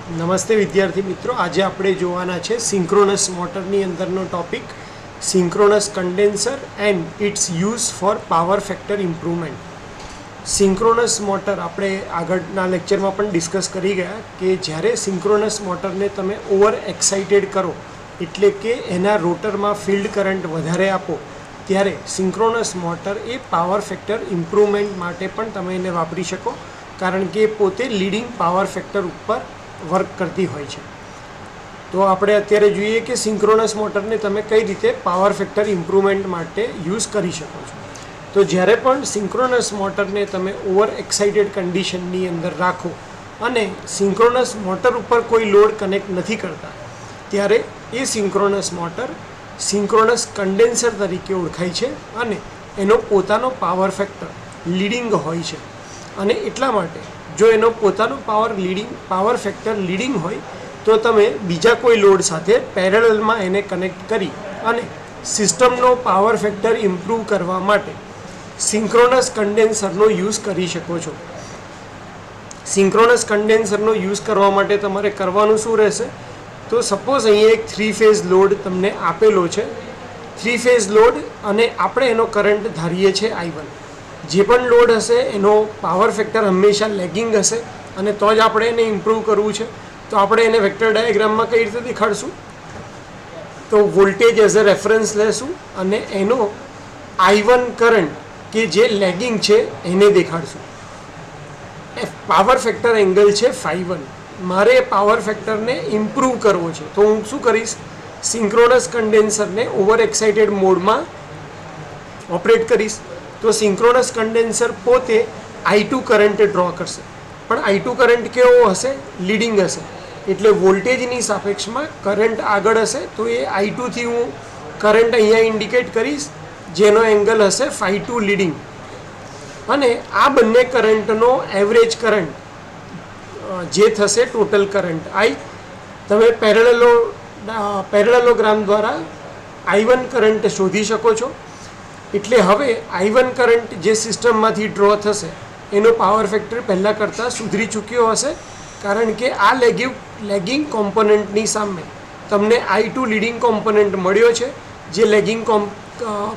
નમસ્તે વિદ્યાર્થી મિત્રો, આજે આપણે જોવાના છે સિંક્રોનસ મોટરની અંદરનો topic synchronous condenser and its use for power factor improvement. Synchronous motor આપણે આગળના લેક્ચરમાં પણ ડિસ્કસ કરી ગયા કે જ્યારે સિંક્રોનસ મોટરને તમે ઓવર એક્સાઇટેડ કરો એટલે કે એના રોટરમાં ફિલ્ડ કરંટ વધારે આપો ત્યારે સિંક્રોનસ મોટર એ પાવર ફેક્ટર ઇમ્પ્રુવમેન્ટ માટે પણ તમે એને વાપરી શકો, કારણ કે પોતે લીડિંગ પાવર ફેક્ટર ઉપર વર્ક કરતી હોય છે. તો આપણે અત્યારે જોઈએ કે સિંક્રોનસ મોટરને તમે કઈ રીતે પાવર ફેક્ટર ઇમ્પ્રુવમેન્ટ માટે યુઝ કરી શકો છો. તો જ્યારે પણ સિંક્રોનસ મોટરને તમે ઓવર એક્સાઇટેડ કન્ડિશનની અંદર રાખો અને સિંક્રોનસ મોટર ઉપર કોઈ લોડ કનેક્ટ નથી કરતા ત્યારે એ સિંક્રોનસ મોટર સિંક્રોનસ કન્ડેન્સર તરીકે ઓળખાય છે અને એનો પોતાનો પાવર ફેક્ટર લીડિંગ હોય છે. અને એટલા માટે જો એનો પોતાનો પાવર ફેક્ટર લીડિંગ હોય તો તમે બીજા કોઈ લોડ સાથે પેરેલલમાં એને કનેક્ટ કરી અને સિસ્ટમનો પાવર ફેક્ટર ઇમ્પ્રૂવ કરવા માટે સિંક્રોનસ કન્ડેન્સરનો યુઝ કરી શકો છો. સિંક્રોનસ કન્ડેન્સરનો યુઝ કરવા માટે તમારે કરવાનું શું રહેશે? તો સપોઝ અહીંયા એક 3 ફેઝ લોડ તમને આપેલો છે, 3 ફેઝ લોડ, અને આપણે એનો કરંટ ધારીએ છીએ I1. જે પણ લોડ હશે એનો પાવર ફેક્ટર હંમેશા લેગિંગ હશે અને તો જ આપણે એને ઇમ્પ્રૂવ કરવું છે. તો આપણે એને વેક્ટર ડાયાગ્રામમાં કઈ રીતે દેખાડશું? તો વોલ્ટેજ એઝ અ રેફરન્સ લેશું અને એનો I1 કરંટ કે જે લેગિંગ છે એને દેખાડશું. પાવર ફેક્ટર એંગલ છે ∅1. મારે પાવર ફેક્ટરને ઇમ્પ્રૂવ કરવો છે તો હું શું કરીશ? સિંક્રોનસ કન્ડેન્સરને ઓવર એક્સાઇટેડ મોડમાં ઓપરેટ કરીશ. તો સિંક્રોનસ કન્ડેન્સર પોતે I2 કરંટ ડ્રો કરશે, પણ I2 કરંટ કેવો હશે? લીડિંગ હશે. એટલે વોલ્ટેજની સાપેક્ષમાં કરંટ આગળ હશે તો એ I2 થી હું કરંટ અહીંયા ઇન્ડિકેટ કરીશ જેનો એંગલ હશે ∅2 લીડિંગ. અને આ બંને કરંટનો એવરેજ કરંટ જે થશે ટોટલ કરંટ I, તમે પેરેલલોગ્રામ દ્વારા I1 કરંટ શોધી શકો છો. એટલે હવે I1 કરંટ જે સિસ્ટમમાંથી ડ્રો થશે એનો પાવર ફેક્ટર પહેલાં કરતાં સુધરી ચૂક્યો હશે, કારણ કે આ લેગિંગ કોમ્પોનન્ટની સામે તમને I2 લીડિંગ કોમ્પોનન્ટ મળ્યો છે જે લેગિંગ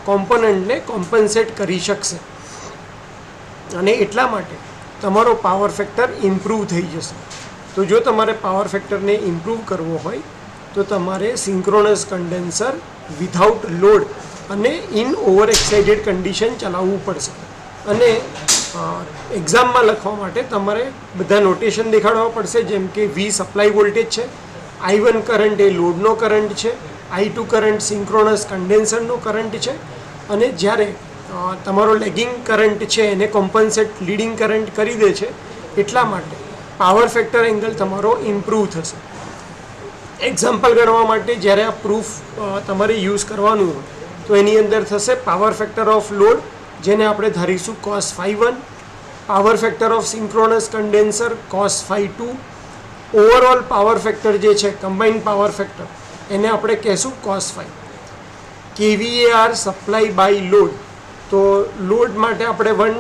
કોમ્પોનન્ટને કોમ્પન્સેટ કરી શકશે અને એટલા માટે તમારો પાવર ફેક્ટર ઇમ્પ્રૂવ થઈ જશે. તો જો તમારે પાવર ફેક્ટરને ઇમ્પ્રૂવ કરવો હોય તો તમારે સિંક્રોનસ કન્ડેન્સર વિધાઉટ લોડ અને ઇન ઓવર એક્સાઇટેડ કન્ડિશન ચલાવવું પડશે. અને એક્ઝામમાં લખવા માટે તમારે બધા નોટેશન દેખાડવા પડશે, જેમ કે V સપ્લાય વોલ્ટેજ છે, I1 કરંટ એ લોડનો કરંટ છે, I2 કરંટ સિંક્રોનસ કન્ડેન્સરનો કરંટ છે, અને જ્યારે તમારો લેગિંગ કરંટ છે એને કોમ્પન્સેટ લીડિંગ કરંટ કરી દે છે એટલા માટે પાવર ફેક્ટર એંગલ તમારો ઇમ્પ્રૂવ થશે. એક્ઝામ્પલ ગણવા માટે જ્યારે આ પ્રૂફ તમારે યુઝ કરવાનું હોય તો એની અંદર થશે પાવર ફેક્ટર ઓફ લોડ જેને આપણે ધારીશું cos ∅1, power factor of synchronous condenser cos ∅2, overall power factor જે છે કમ્બાઇન્ડ પાવર ફેક્ટર એને આપણે કહેશું cos ∅. kVAR supply by load, તો લોડ માટે આપણે 1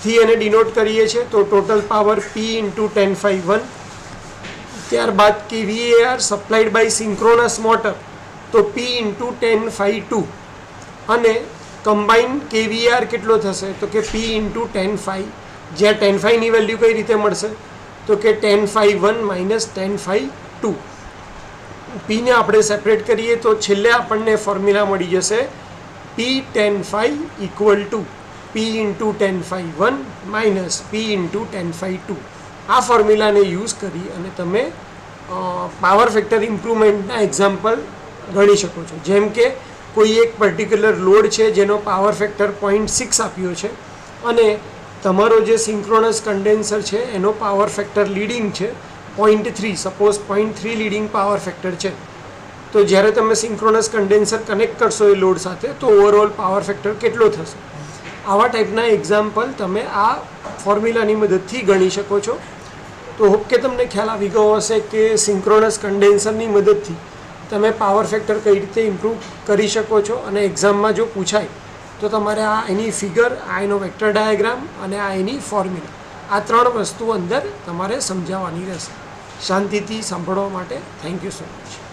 થી એને ડિનોટ કરીએ છીએ, તો ટોટલ પાવર P × 10∅1. ત્યારબાદ kVAR સપ્લાઈડ બાય સિંક્રોનસ મોટર, તો P × 10∅2. અને કમ્બાઇન્ડ kVAR કેટલો થશે? તો કે P × 10∅, જ્યાં 10∅ની વેલ્યુ કઈ રીતે મળશે? તો કે 10∅1 - 10∅2. Pને આપણે સેપરેટ કરીએ તો છેલ્લે આપણને ફોર્મ્યુલા મળી જશે P10∅ = P × 10∅1 - P × 10∅2. આ ફોર્મ્યુલાને યુઝ કરી અને તમે પાવર ફેક્ટર ઇમ્પ્રુવમેન્ટના એક્ઝામ્પલ ગણી શકો છો. જેમ કે કોઈ એક પર્ટિક્યુલર લોડ છે જેનો પાવર ફેક્ટર 0.6 આપ્યો છે અને તમારો જે સિંક્રોનસ કન્ડેન્સર છે એનો પાવર ફેક્ટર લીડિંગ છે 0.3, સપોઝ 0.3 લીડિંગ પાવર ફેક્ટર છે. તો જ્યારે તમે સિંક્રોનસ કન્ડેન્સર કનેક્ટ કરશો એ લોડ સાથે તો ઓવરઓલ પાવર ફેક્ટર કેટલો થશે? આવા ટાઈપના એક્ઝામ્પલ તમે આ ફોર્મ્યુલાની મદદથી ગણી શકો છો. તો હોપ કે તમને ખ્યાલ આવી ગયો હશે કે સિંક્રોનસ કન્ડેન્સરની મદદથી તમે પાવર ફેક્ટર કઈ રીતે ઇમ્પ્રૂવ કરી શકો છો. અને એક્ઝામમાં જો પૂછાય તો તમારે આ એની ફિગર, આ એનો વેક્ટર ડાયાગ્રામ અને આ એની ફોર્મ્યુલા, આ 3 વસ્તુ અંદર તમારે સમજાવવાની રહેશે. શાંતિથી સાંભળવા માટે થેન્ક યુ સો મચ.